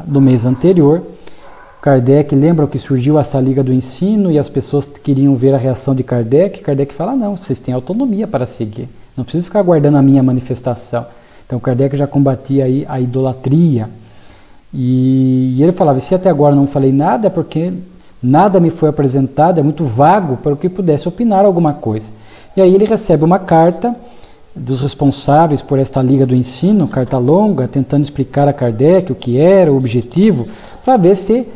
do mês anterior. Kardec lembra que surgiu essa Liga do Ensino e as pessoas queriam ver a reação de Kardec. Kardec fala: não, vocês têm autonomia para seguir, não preciso ficar aguardando a minha manifestação. Então Kardec já combatia aí a idolatria. E ele falava: se até agora não falei nada, é porque nada me foi apresentado, é muito vago para que pudesse opinar alguma coisa. E aí ele recebe uma carta dos responsáveis por esta Liga do Ensino, carta longa, tentando explicar a Kardec o que era, o objetivo, para ver se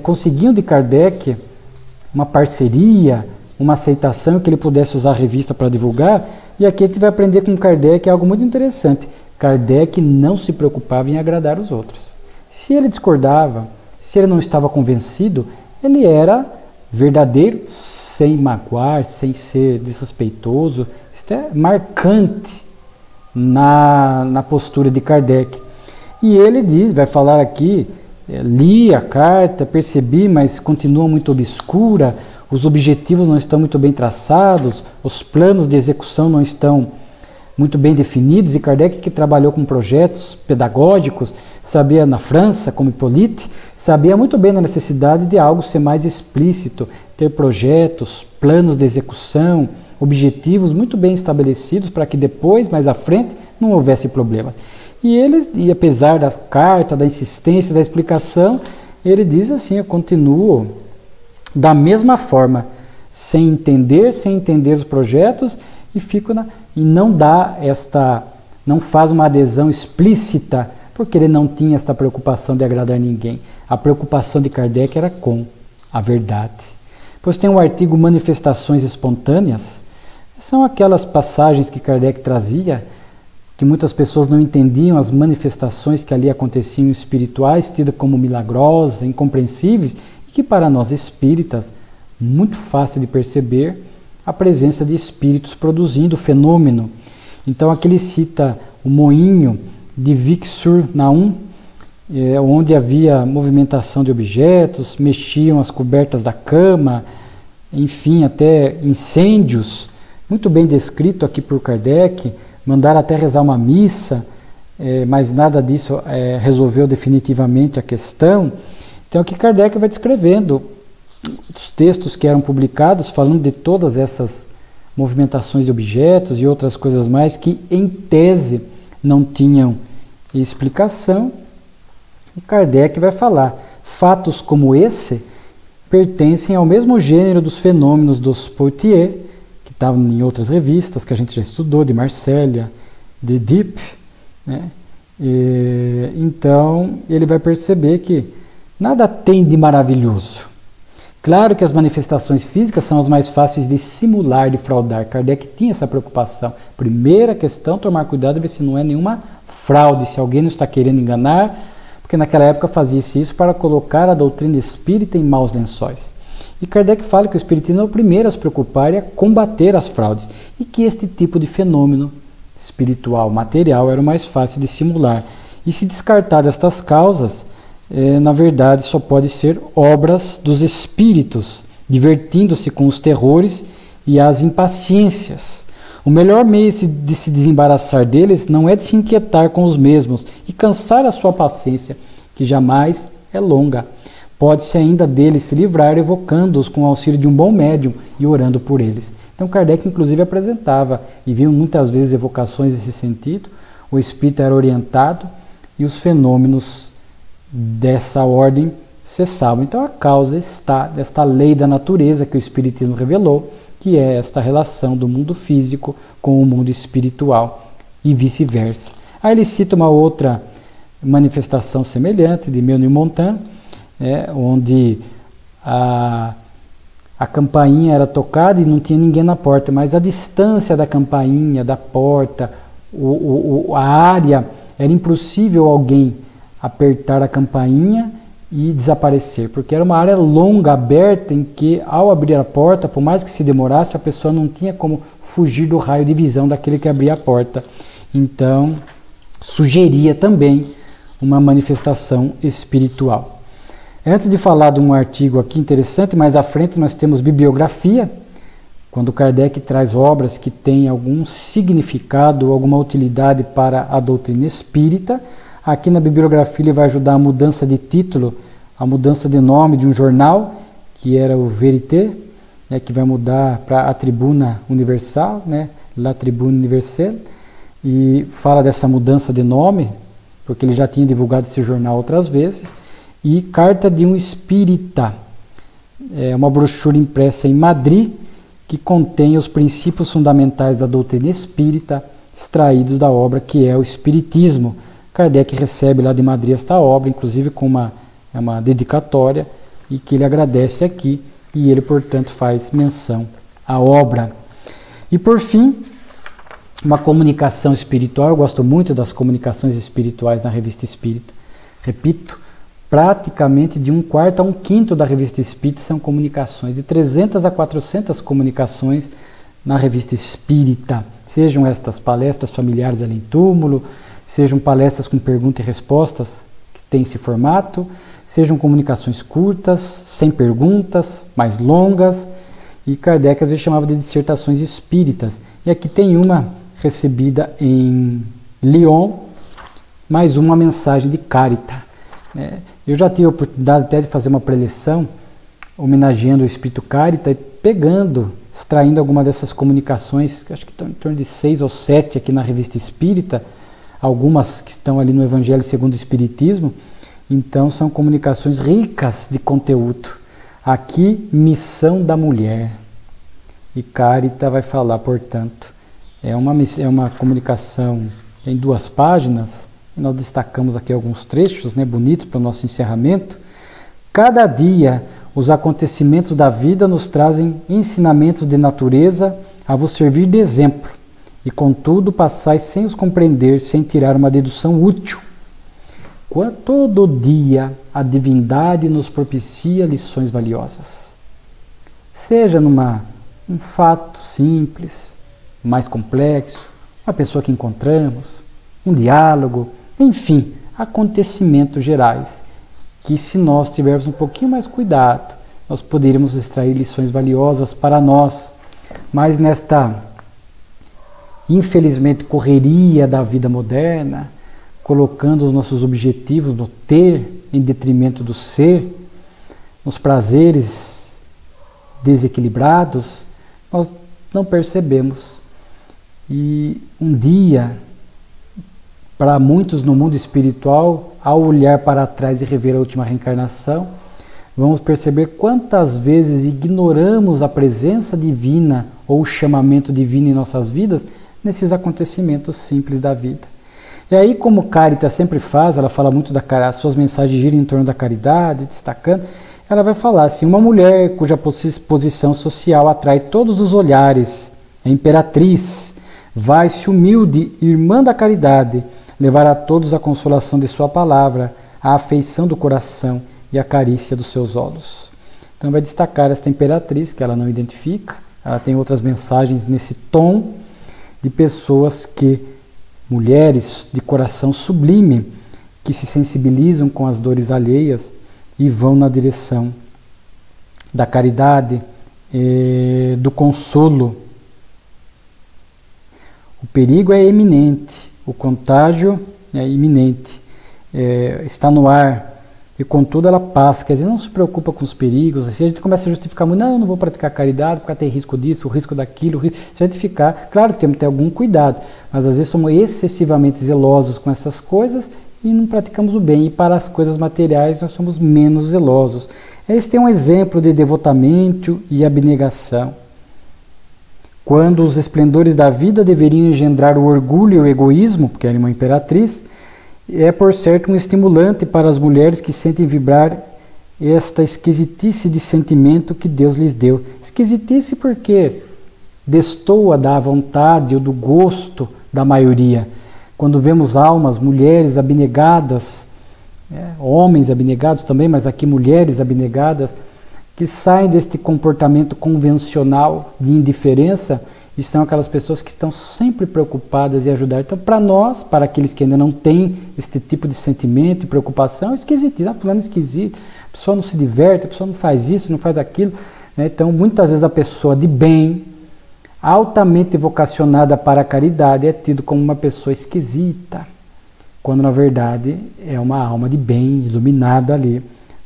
conseguiam de Kardec uma parceria, uma aceitação, que ele pudesse usar a revista para divulgar. E aqui a gente vai aprender com Kardec algo muito interessante. Kardec não se preocupava em agradar os outros. Se ele discordava, se ele não estava convencido, ele era verdadeiro, sem magoar, sem ser desrespeitoso. Isso é marcante na postura de Kardec. E ele diz, vai falar aqui, li a carta, percebi, mas continua muito obscura, os objetivos não estão muito bem traçados, os planos de execução não estão muito bem definidos, e Kardec, que trabalhou com projetos pedagógicos, sabia na França, como Hippolyte, sabia muito bem da necessidade de algo ser mais explícito, ter projetos, planos de execução, objetivos muito bem estabelecidos para que depois, mais à frente, não houvesse problemas. E apesar da carta, da insistência, da explicação, ele diz assim: eu continuo da mesma forma, sem entender os projetos, e não faz uma adesão explícita, porque ele não tinha esta preocupação de agradar ninguém. A preocupação de Kardec era com a verdade. Pois tem um artigo Manifestações Espontâneas, são aquelas passagens que Kardec trazia, que muitas pessoas não entendiam as manifestações que ali aconteciam espirituais, tidas como milagrosas, incompreensíveis, e que para nós espíritas, muito fácil de perceber a presença de espíritos produzindo fenômeno. Então aqui ele cita o moinho de Vic-sur-Nahum, onde havia movimentação de objetos, mexiam as cobertas da cama, enfim, até incêndios, muito bem descrito aqui por Kardec. Mandaram até rezar uma missa, mas nada disso resolveu definitivamente a questão. Então aqui Kardec vai descrevendo os textos que eram publicados, falando de todas essas movimentações de objetos e outras coisas mais que, em tese, não tinham explicação. E Kardec vai falar: fatos como esse pertencem ao mesmo gênero dos fenômenos dos Poitiers, que estavam em outras revistas que a gente já estudou, de Marselha, de Deep, né? Então ele vai perceber que nada tem de maravilhoso. Claro que as manifestações físicas são as mais fáceis de simular, de fraudar. Kardec tinha essa preocupação. Primeira questão, tomar cuidado e ver se não é nenhuma fraude, se alguém não está querendo enganar, porque naquela época fazia-se isso para colocar a doutrina espírita em maus lençóis. E Kardec fala que o espiritismo é o primeiro a se preocupar e a combater as fraudes, e que este tipo de fenômeno espiritual, material, era o mais fácil de simular. E se descartar destas causas, na verdade só pode ser obras dos espíritos, divertindo-se com os terrores e as impaciências. O melhor meio de se desembaraçar deles não é de se inquietar com os mesmos e cansar a sua paciência, que jamais é longa. Pode-se ainda deles se livrar evocando-os com o auxílio de um bom médium e orando por eles. Então Kardec inclusive apresentava, e viam muitas vezes evocações nesse sentido, o espírito era orientado e os fenômenos dessa ordem cessavam. Então a causa está desta lei da natureza que o Espiritismo revelou, que é esta relação do mundo físico com o mundo espiritual e vice-versa. Aí ele cita uma outra manifestação semelhante de Menilmontant, onde a campainha era tocada e não tinha ninguém na porta, mas a distância da campainha, da porta, a área, era impossível alguém apertar a campainha e desaparecer, porque era uma área longa, aberta, em que ao abrir a porta, por mais que se demorasse, a pessoa não tinha como fugir do raio de visão daquele que abria a porta. Então, sugeria também uma manifestação espiritual. Antes de falar de um artigo aqui interessante, mais à frente nós temos bibliografia, quando Kardec traz obras que têm algum significado, alguma utilidade para a doutrina espírita. Aqui na bibliografia ele vai ajudar a mudança de título, a mudança de nome de um jornal, que era o Vérité, que vai mudar para a Tribuna Universal, La Tribune Universelle, e fala dessa mudança de nome, porque ele já tinha divulgado esse jornal outras vezes. E Carta de um Espírita, é uma brochura impressa em Madrid, que contém os princípios fundamentais da doutrina espírita, extraídos da obra que é o Espiritismo. Kardec recebe lá de Madrid esta obra, inclusive com uma dedicatória, e que ele agradece aqui, e ele, portanto, faz menção à obra. E, por fim, uma comunicação espiritual. Eu gosto muito das comunicações espirituais na Revista Espírita. Repito, praticamente de 1/4 a 1/5 da Revista Espírita são comunicações, de 300 a 400 comunicações na Revista Espírita. Sejam estas palestras familiares além túmulo, sejam palestras com perguntas e respostas, que tem esse formato, sejam comunicações curtas, sem perguntas, mais longas, e Kardec às vezes chamava de dissertações espíritas. E aqui tem uma recebida em Lyon, mais uma mensagem de Carita. Eu já tive a oportunidade até de fazer uma preleção homenageando o Espírito Carita, extraindo alguma dessas comunicações, que acho que estão em torno de 6 ou 7 aqui na Revista Espírita, algumas que estão ali no Evangelho segundo o Espiritismo. Então são comunicações ricas de conteúdo. Aqui, missão da mulher. E Carita vai falar, portanto, é uma comunicação em 2 páginas, e nós destacamos aqui alguns trechos, bonitos para o nosso encerramento. Cada dia, os acontecimentos da vida nos trazem ensinamentos de natureza a vos servir de exemplo, e contudo passais sem os compreender, sem tirar uma dedução útil. Todo dia a divindade nos propicia lições valiosas. Seja um fato simples, mais complexo, uma pessoa que encontramos, um diálogo, enfim, acontecimentos gerais, que se nós tivermos um pouquinho mais cuidado, nós poderíamos extrair lições valiosas para nós. Mas nesta, infelizmente, correria da vida moderna, colocando os nossos objetivos no ter em detrimento do ser, nos prazeres desequilibrados, nós não percebemos. E um dia, para muitos no mundo espiritual, ao olhar para trás e rever a última reencarnação, vamos perceber quantas vezes ignoramos a presença divina ou o chamamento divino em nossas vidas nesses acontecimentos simples da vida. E aí, como Carita sempre faz, ela fala muito as suas mensagens giram em torno da caridade, destacando, ela vai falar assim: uma mulher cuja posição social atrai todos os olhares, a imperatriz, vai-se humilde, irmã da caridade, levar a todos a consolação de sua palavra, a afeição do coração e a carícia dos seus olhos. Então vai destacar esta imperatriz, que ela não identifica, ela tem outras mensagens nesse tom de pessoas mulheres de coração sublime, que se sensibilizam com as dores alheias e vão na direção da caridade, do consolo. O perigo é iminente, o contágio é iminente, está no ar, e contudo ela passa. Quer dizer, não se preocupa com os perigos. Assim, a gente começa a justificar muito: não vou praticar caridade porque tem risco disso, o risco daquilo. Se a gente ficar, claro que temos que ter algum cuidado, mas às vezes somos excessivamente zelosos com essas coisas e não praticamos o bem. E para as coisas materiais nós somos menos zelosos. Este é um exemplo de devotamento e abnegação. Quando os esplendores da vida deveriam engendrar o orgulho e o egoísmo, porque era uma imperatriz, é por certo um estimulante para as mulheres que sentem vibrar esta esquisitice de sentimento que Deus lhes deu. Esquisitice porque destoa da vontade ou do gosto da maioria. Quando vemos almas, mulheres abnegadas, homens abnegados também, mas aqui mulheres abnegadas, que saem deste comportamento convencional de indiferença, e são aquelas pessoas que estão sempre preocupadas em ajudar. Então, para nós, para aqueles que ainda não têm este tipo de sentimento e preocupação, é esquisito. Fulano é esquisito, a pessoa não se diverte, a pessoa não faz isso, não faz aquilo. Então, muitas vezes a pessoa de bem, altamente vocacionada para a caridade, é tido como uma pessoa esquisita, quando na verdade é uma alma de bem, iluminada ali,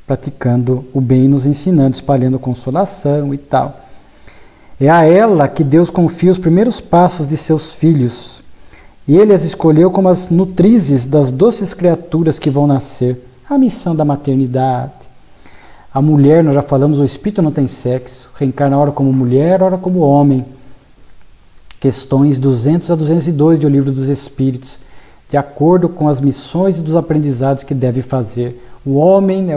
praticando o bem, nos ensinando, espalhando consolação e tal. É a ela que Deus confia os primeiros passos de seus filhos. E Ele as escolheu como as nutrizes das doces criaturas que vão nascer. A missão da maternidade. A mulher, nós já falamos, o espírito não tem sexo. Reencarna ora como mulher, ora como homem. Questões 200 a 202 do Livro dos Espíritos. De acordo com as missões e dos aprendizados que deve fazer. O homem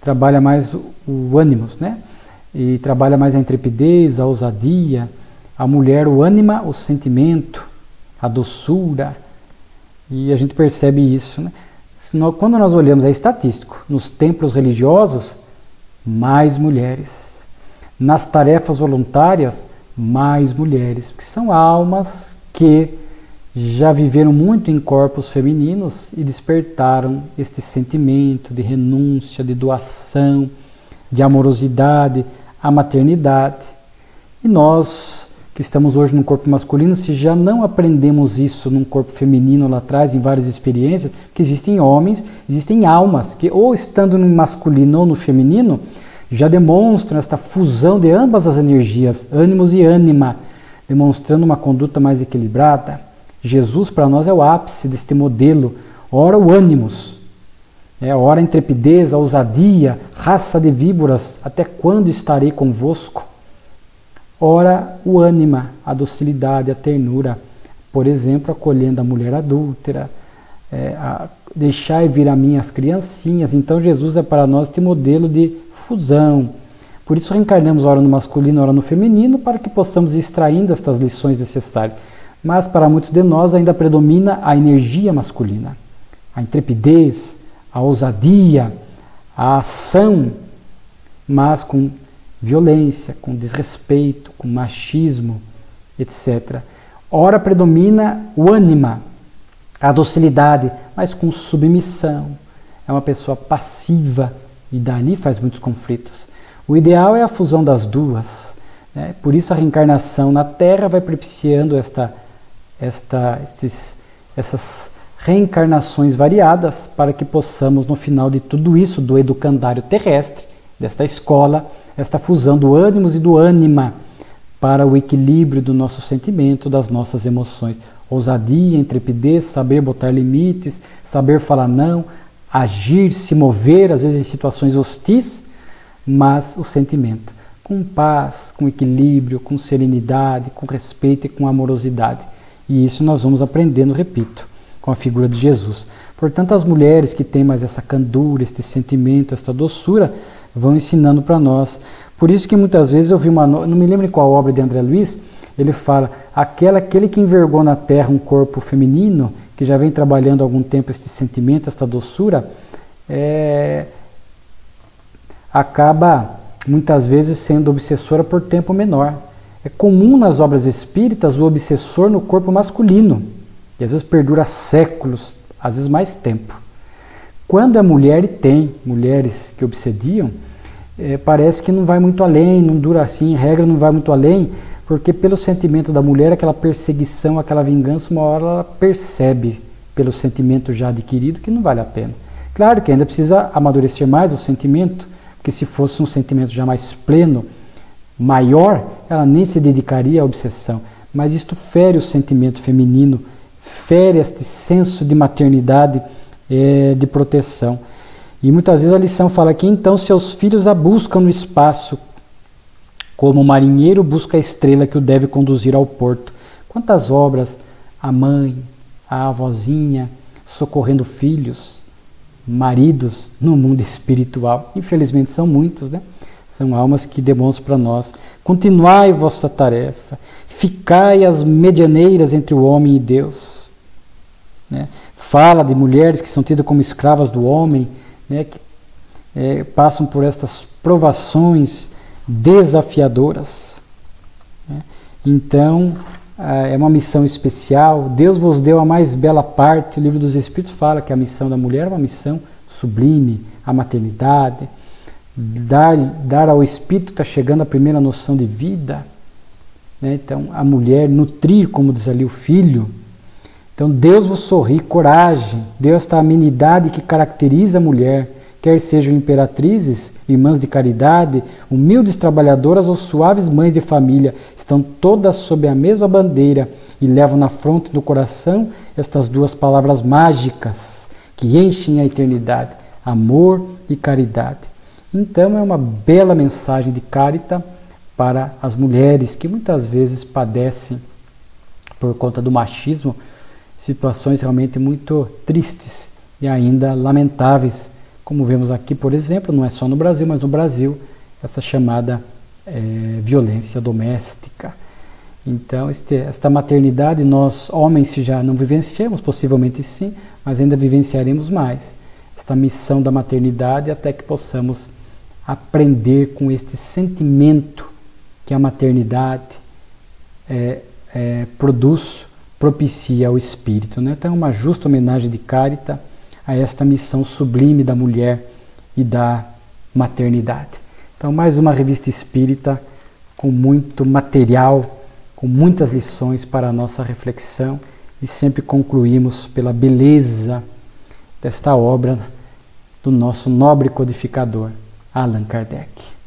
trabalha mais o ânimos, e trabalha mais a intrepidez, a ousadia. A mulher, o ânima, o sentimento, a doçura. E a gente percebe isso. Quando nós olhamos, é estatístico, nos templos religiosos, mais mulheres. Nas tarefas voluntárias, mais mulheres, porque são almas que já viveram muito em corpos femininos e despertaram este sentimento de renúncia, de doação, de amorosidade, a maternidade. E nós, que estamos hoje num corpo masculino, se já não aprendemos isso num corpo feminino lá atrás, em várias experiências, que existem homens, existem almas, que ou estando no masculino ou no feminino, já demonstram esta fusão de ambas as energias, ânimos e ânima, demonstrando uma conduta mais equilibrada. Jesus para nós é o ápice deste modelo, ora o ânimos, ora a intrepidez, a ousadia, raça de víboras, até quando estarei convosco? Ora o ânima, a docilidade, a ternura, por exemplo, acolhendo a mulher adúltera, deixai vir a mim as criancinhas. Então Jesus é para nós este modelo de fusão. Por isso reencarnamos ora no masculino, ora no feminino, para que possamos ir extraindo estas lições necessárias. Mas para muitos de nós ainda predomina a energia masculina, a intrepidez, a ousadia, a ação, mas com violência, com desrespeito, com machismo, etc. Ora predomina o ânima, a docilidade, mas com submissão. É uma pessoa passiva e dali faz muitos conflitos. O ideal é a fusão das duas, né? Por isso a reencarnação na Terra vai propiciando essas reencarnações variadas para que possamos, no final de tudo isso, do educandário terrestre, desta escola, esta fusão do ânimos e do ânima para o equilíbrio do nosso sentimento, das nossas emoções. Ousadia, intrepidez, saber botar limites, saber falar não, agir, se mover, às vezes em situações hostis, mas o sentimento, com paz, com equilíbrio, com serenidade, com respeito e com amorosidade. E isso nós vamos aprendendo, repito, com a figura de Jesus. Portanto, as mulheres que têm mais essa candura, este sentimento, esta doçura, vão ensinando para nós. Por isso que muitas vezes eu vi não me lembro em qual obra de André Luiz, ele fala, aquele que envergou na terra um corpo feminino, que já vem trabalhando há algum tempo este sentimento, esta doçura, acaba muitas vezes sendo obsessora por tempo menor. É comum nas obras espíritas o obsessor no corpo masculino, e às vezes perdura séculos, às vezes mais tempo. Quando é mulher, e tem mulheres que obsediam, parece que não vai muito além, não dura assim, em regra não vai muito além, porque pelo sentimento da mulher, aquela perseguição, aquela vingança, uma hora ela percebe, pelo sentimento já adquirido, que não vale a pena. Claro que ainda precisa amadurecer mais o sentimento, porque se fosse um sentimento já mais pleno, maior, ela nem se dedicaria à obsessão. Mas isto fere o sentimento feminino, fere este senso de maternidade, de proteção. E muitas vezes a lição fala que então seus filhos a buscam no espaço, como o marinheiro busca a estrela que o deve conduzir ao porto. Quantas obras a mãe, a avózinha, socorrendo filhos, maridos no mundo espiritual. Infelizmente são muitos, né? São almas que demonstram para nós. Continuai vossa tarefa, ficai as medianeiras entre o homem e Deus. Né? Fala de mulheres que são tidas como escravas do homem, né? Que passam por estas provações desafiadoras. Né? Então, é uma missão especial. Deus vos deu a mais bela parte. O Livro dos Espíritos fala que a missão da mulher é uma missão sublime, a maternidade. Dar ao Espírito que está chegando a primeira noção de vida. Né? Então, a mulher nutrir, como diz ali, o filho. Então, Deus vos sorri, coragem. Deus está a amenidade que caracteriza a mulher. Quer sejam imperatrizes, irmãs de caridade, humildes trabalhadoras ou suaves mães de família, estão todas sob a mesma bandeira e levam na fronte e no coração estas duas palavras mágicas que enchem a eternidade, amor e caridade. Então é uma bela mensagem de Carita para as mulheres que muitas vezes padecem, por conta do machismo, situações realmente muito tristes e ainda lamentáveis, como vemos aqui, por exemplo, não é só no Brasil, mas no Brasil, essa chamada violência doméstica. Então, esta maternidade, nós homens se já não vivenciamos, possivelmente sim, mas ainda vivenciaremos mais. Esta missão da maternidade até que possamos aprender com este sentimento que é a maternidade, propicia o espírito, né? Então, uma justa homenagem de Carita a esta missão sublime da mulher e da maternidade. Então, mais uma revista espírita com muito material, com muitas lições para a nossa reflexão, e sempre concluímos pela beleza desta obra do nosso nobre codificador, Allan Kardec.